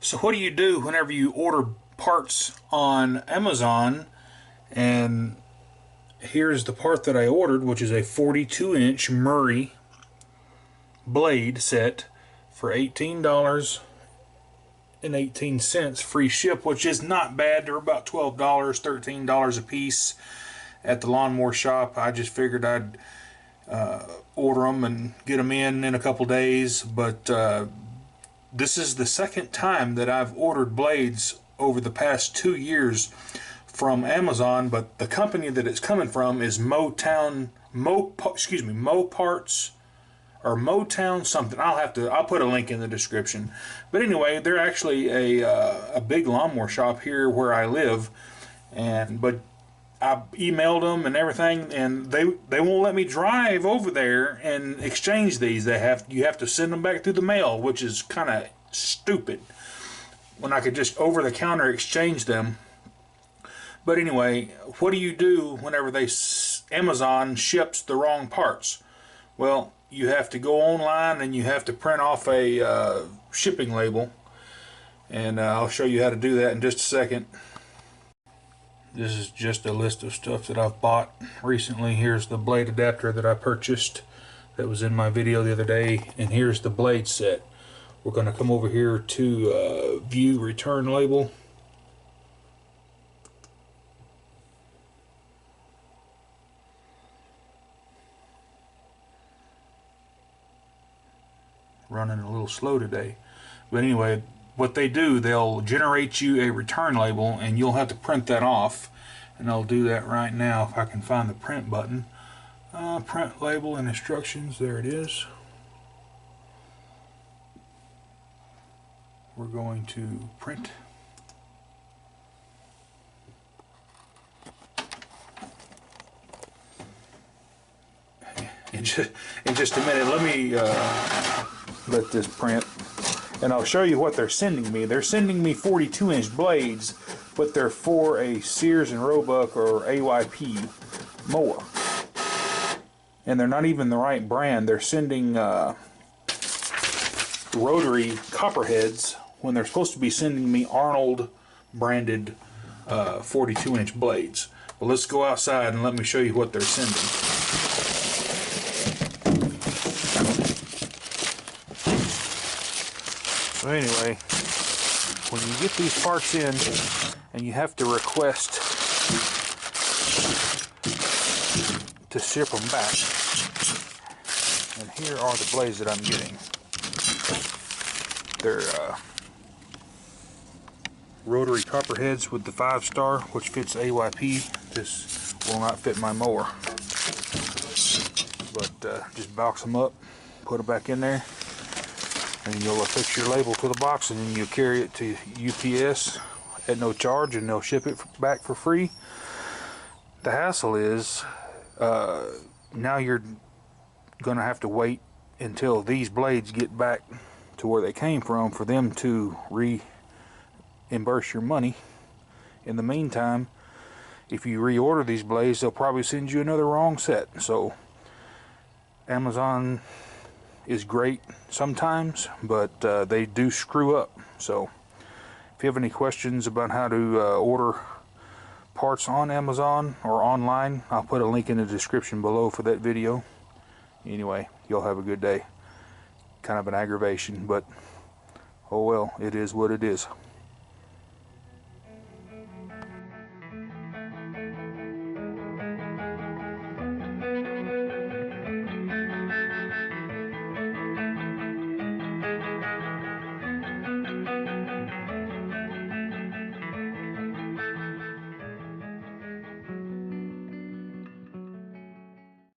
So what do you do whenever you order parts on Amazon? And here's the part that I ordered, which is a 42-inch Murray blade set for $18.18 free ship, which is not bad. They're about $12, $13 a piece at the lawnmower shop. I just figured I'd order them and get them in a couple days, but this is the second time that I've ordered blades over the past 2 years from Amazon, but the company that it's coming from is Motown, Moparts, or Motown something. I'll put a link in the description. But anyway, they're actually a big lawnmower shop here where I live, but I emailed them and everything, and they won't let me drive over there and exchange these. You have to send them back through the mail, which is kind of stupid, when I could just over the counter exchange them. But anyway, what do you do whenever Amazon ships the wrong parts? Well, you have to go online and you have to print off a shipping label, and I'll show you how to do that in just a second. This is just a list of stuff that I've bought recently. Here's the blade adapter that I purchased that was in my video the other day, and here's the blade set. We're going to come over here to view return label. Running a little slow today, but anyway, what they do, they'll generate you a return label, and you'll have to print that off, and I'll do that right now if I can find the print button. Print label and instructions, there it is. We're going to print. In just a minute, let me let this print, and I'll show you what they're sending me. They're sending me 42-inch blades, but they're for a Sears and Roebuck or AYP mower, and they're not even the right brand. They're sending rotary copperheads when they're supposed to be sending me Arnold branded 42-inch blades. But let's go outside and let me show you what they're sending. So anyway, when you get these parts in, and you have to request to ship them back, and here are the blades that I'm getting. They're rotary copperheads with the 5-star, which fits AYP. This will not fit my mower, but just box them up, put it back in there, and you'll affix your label to the box, and then you carry it to UPS at no charge, and they'll ship it back for free. The hassle is now you're going to have to wait until these blades get back to where they came from for them to reimburse your money. In the meantime, if you reorder these blades, they'll probably send you another wrong set. So Amazon is great sometimes, but they do screw up. So if you have any questions about how to order parts on Amazon or online, I'll put a link in the description below for that video. Anyway, y'all have a good day. Kind of an aggravation, but oh well, it is what it is.